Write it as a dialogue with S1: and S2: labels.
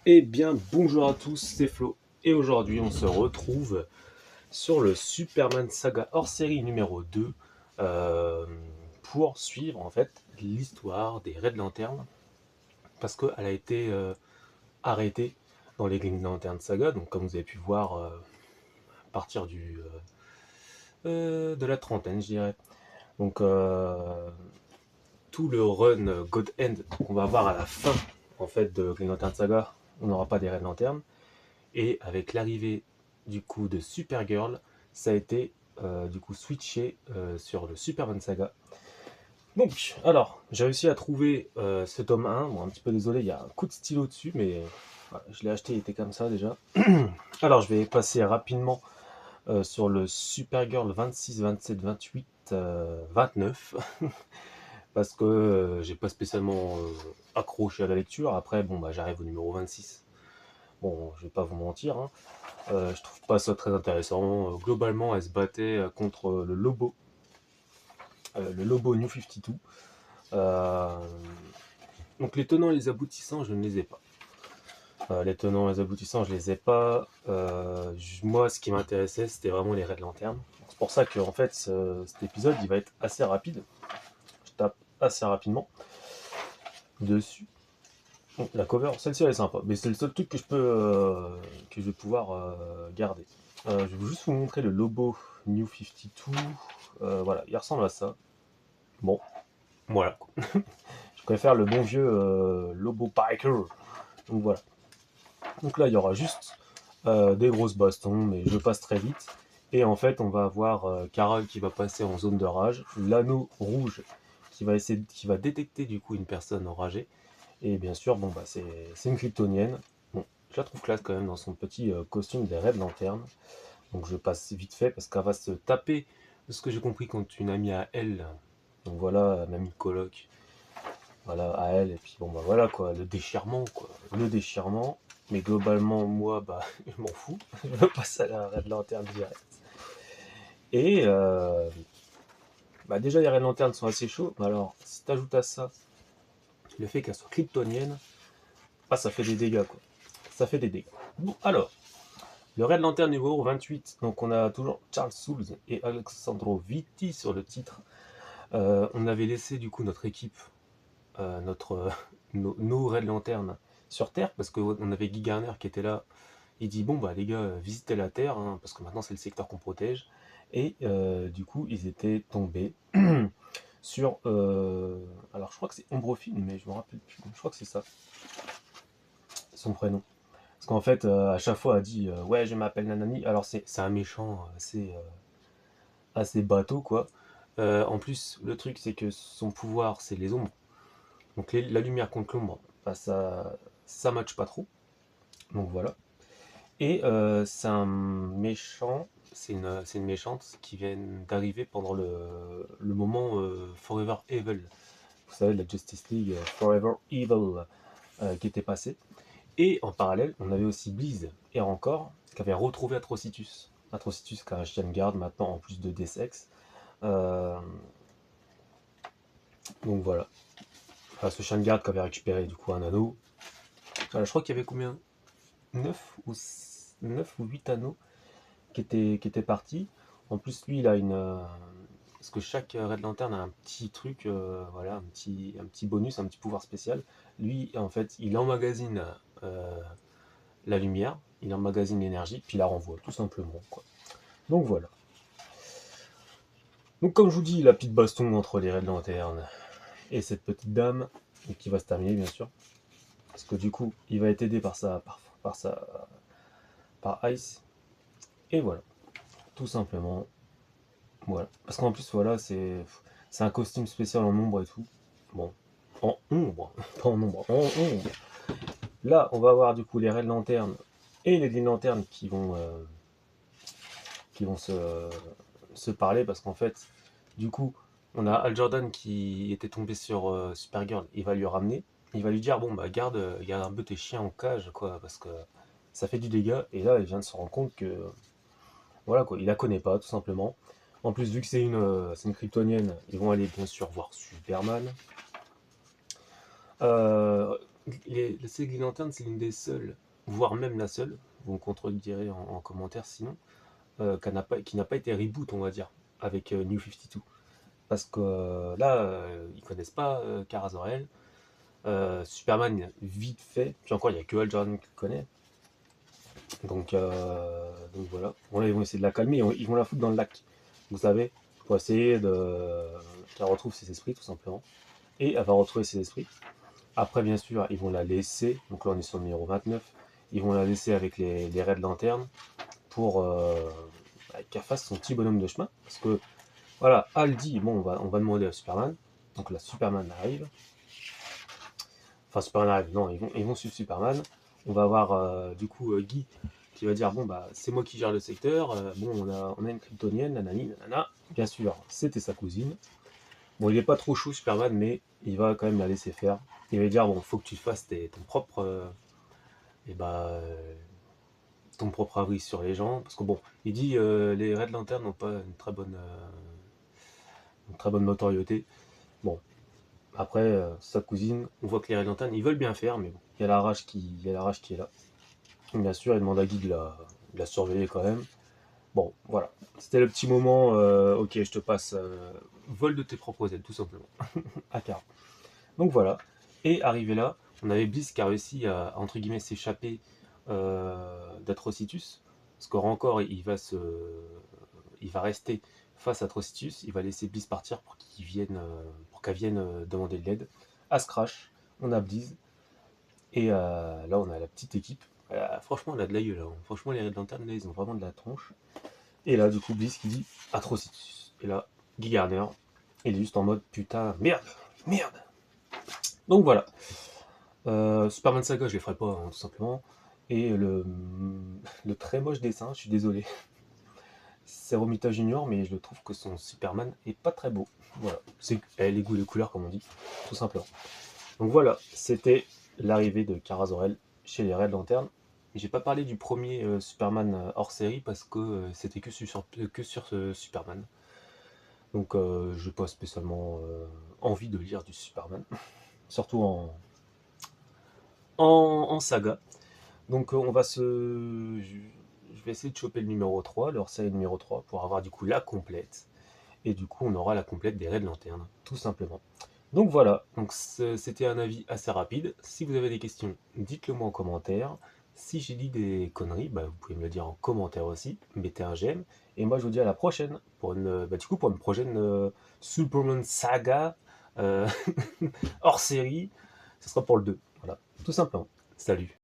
S1: Eh bien, bonjour à tous, c'est Flo. Et aujourd'hui, on se retrouve sur le Superman Saga hors série numéro 2 euh, pour suivre en fait l'histoire des Red Lantern parce qu'elle a été arrêtée dans les Green Lantern Saga. Donc, comme vous avez pu voir, à partir de la trentaine, je dirais. Donc, tout le run God End qu'on va voir à la fin en fait de Green Lantern Saga, on n'aura pas des Red Lantern. Et avec l'arrivée du coup de Supergirl, ça a été du coup switché sur le Superman Saga. Donc, alors, j'ai réussi à trouver ce tome 1. Bon, un petit peu désolé, il y a un coup de stylo dessus, mais voilà, je l'ai acheté, il était comme ça déjà. Alors, je vais passer rapidement sur le Supergirl 26, 27, 28, 29. Parce que j'ai pas spécialement accroché à la lecture. Après, bon, bah, j'arrive au numéro 26. Bon, je vais pas vous mentir, hein. Je trouve pas ça très intéressant. Globalement, elle se battait contre le Lobo New 52. Euh, donc les tenants et les aboutissants, je ne les ai pas. Les tenants et les aboutissants, je les ai pas. Moi, ce qui m'intéressait, c'était vraiment les Red Lantern. C'est pour ça que en fait, cet épisode, il va être assez rapide. Je tape assez rapidement dessus. Bon, la cover, celle-ci elle est sympa, mais c'est le seul truc que je vais pouvoir garder. Je vais juste vous montrer le Lobo New 52. Voilà, il ressemble à ça. Bon, voilà. Je préfère le bon vieux Lobo Biker. Donc voilà. Donc là, il y aura juste des grosses bastons, mais je passe très vite. Et en fait, on va avoir Kara qui va passer en zone de rage, l'anneau rouge qui va détecter du coup une personne enragée. Et bien sûr, bon bah c'est une kryptonienne. Bon, je la trouve classe quand même dans son petit costume des Red Lantern. Donc je passe vite fait parce qu'elle va se taper, de ce que j'ai compris, contre une amie à elle. Donc voilà, même une coloc. Voilà, à elle. Et puis bon bah voilà quoi, le déchirement quoi. Le déchirement. Mais globalement, moi, bah, je m'en fous. Je passe à la Red Lantern direct. Et bah déjà, les Red Lantern sont assez chauds. Mais alors, si t'ajoutes à ça le fait qu'elle soit kryptonienne, ah, ça fait des dégâts quoi. Ça fait des dégâts. Bon, alors, le Red Lantern numéro 28, donc on a toujours Charles Soules et Alexandro Vitti sur le titre. On avait laissé du coup notre équipe, nos Red Lantern sur Terre, parce qu'on avait Guy Garner qui était là. Il dit bon bah les gars, visitez la Terre, hein, parce que maintenant c'est le secteur qu'on protège. Et du coup ils étaient tombés sur... alors je crois que c'est Ombrofine, mais je me rappelle plus. Je crois que c'est ça, son prénom. Parce qu'en fait, à chaque fois, elle dit ouais, je m'appelle Nanani. Alors, c'est un méchant assez bateau, quoi. En plus, le truc, c'est que son pouvoir, c'est les ombres. Donc, la lumière contre l'ombre, bah, ça matche pas trop. Donc, voilà. Et c'est un méchant, c'est une méchante qui vient d'arriver pendant le moment Forever Evil. Vous savez, la Justice League Forever Evil qui était passé. Et en parallèle, on avait aussi Bleeze et encore qui avait retrouvé Atrocitus. Atrocitus qui a un chien de garde maintenant en plus de Desex. Euh, donc voilà. Enfin, ce chien de garde qui avait récupéré du coup un anneau. Voilà, je crois qu'il y avait combien 9 ou 8 anneaux qui étaient partis. En plus, lui, il a une. Parce que chaque Red Lantern a un petit truc, voilà, un petit bonus, un petit pouvoir spécial. Lui, en fait, il emmagasine la lumière, il emmagasine l'énergie, puis il la renvoie, tout simplement, quoi. Donc voilà. Donc comme je vous dis, la petite baston entre les Red Lantern et cette petite dame, qui va se terminer bien sûr, parce que du coup, il va être aidé par Ice, et voilà, tout simplement, voilà. Parce qu'en plus, voilà, c'est un costume spécial en ombre et tout. Bon, en ombre, pas en ombre, en ombre. Là, on va avoir du coup les Red Lantern et les Green Lantern qui vont se parler, parce qu'en fait, du coup, on a Al Jordan qui était tombé sur Supergirl, il va lui ramener, il va lui dire bon bah garde un peu tes chiens en cage quoi, parce que ça fait du dégât, et là il vient de se rendre compte que voilà quoi, il la connaît pas tout simplement. En plus, vu que c'est une kryptonienne, ils vont aller bien sûr voir Superman. Euh, la série Green Lantern, c'est l'une des seules, voire même la seule, vous me contredirez en commentaire sinon, qui n'a pas été reboot, on va dire, avec New 52. Parce que là, ils connaissent pas Kara Zor-El. Superman, vite fait. Puis encore, il n'y a que Hal Jordan qui le connaît. Donc voilà. Bon, là, ils vont essayer de la calmer. Ils vont la foutre dans le lac. Vous savez, pour essayer qu'elle retrouve ses esprits, tout simplement. Et elle va retrouver ses esprits. Après, bien sûr, ils vont la laisser. Donc là, on est sur le numéro 29. Ils vont la laisser avec les raids de lanterne pour qu'elle fasse son petit bonhomme de chemin. Parce que, voilà, Hal dit, bon, on va demander à Superman. Donc là, Superman arrive. Enfin, Superman arrive, non, ils vont suivre Superman. On va avoir, du coup, Guy qui va dire, bon, bah, c'est moi qui gère le secteur. Bon, on a une kryptonienne, nanani, nanana. Bien sûr, c'était sa cousine. Bon, il est pas trop chaud, Superman, mais il va quand même la laisser faire. Il va dire, bon, faut que tu fasses ton propre... et bah, ton propre avis sur les gens. Parce que bon, il dit, les Red Lantern n'ont pas une très bonne notoriété. Bon, après, sa cousine, on voit que les Red Lantern, ils veulent bien faire, mais bon, il y a la rage qui est là. Bien sûr, il demande à Guy de la surveiller quand même. Bon, voilà. C'était le petit moment, ok, je te passe vol de tes propres ailes, tout simplement. À Car. Donc voilà. Et arrivé là, on avait Bliss qui a réussi à, entre guillemets, s'échapper d'Atrocitus. Parce que Rancor, il va rester face à Atrocitus. Il va laisser Bliss partir pour qu'elle vienne demander de l'aide. À Scratch, on a Bliss. Et là, on a la petite équipe. Franchement, on a de la gueule. Hein. Franchement, les Red Lantern, là, ils ont vraiment de la tronche. Et là, du coup, Bliss qui dit Atrocitus. Et là, Guy Gardner, il est juste en mode putain, merde, merde. Donc voilà. Superman Saga, je les ferai pas, hein, tout simplement. Et le très moche dessin, je suis désolé. C'est Romita Junior, mais je trouve que son Superman est pas très beau. Voilà. C'est les goûts de couleurs, comme on dit, tout simplement. Donc voilà, c'était l'arrivée de Kara Zor-El chez les Red Lantern. J'ai pas parlé du premier Superman hors série parce que c'était que sur Superman. Donc j'ai pas spécialement envie de lire du Superman, surtout en saga. Donc je vais essayer de choper le numéro 3, leur série numéro 3, pour avoir du coup la complète. Et du coup, on aura la complète des Red Lantern, tout simplement. Donc voilà, donc c'était un avis assez rapide. Si vous avez des questions, dites-le moi en commentaire. Si j'ai dit des conneries, bah, vous pouvez me le dire en commentaire aussi. Mettez un j'aime. Et moi, je vous dis à la prochaine pour pour une prochaine Superman Saga euh, hors série. Ce sera pour le 2. Voilà, tout simplement. Salut.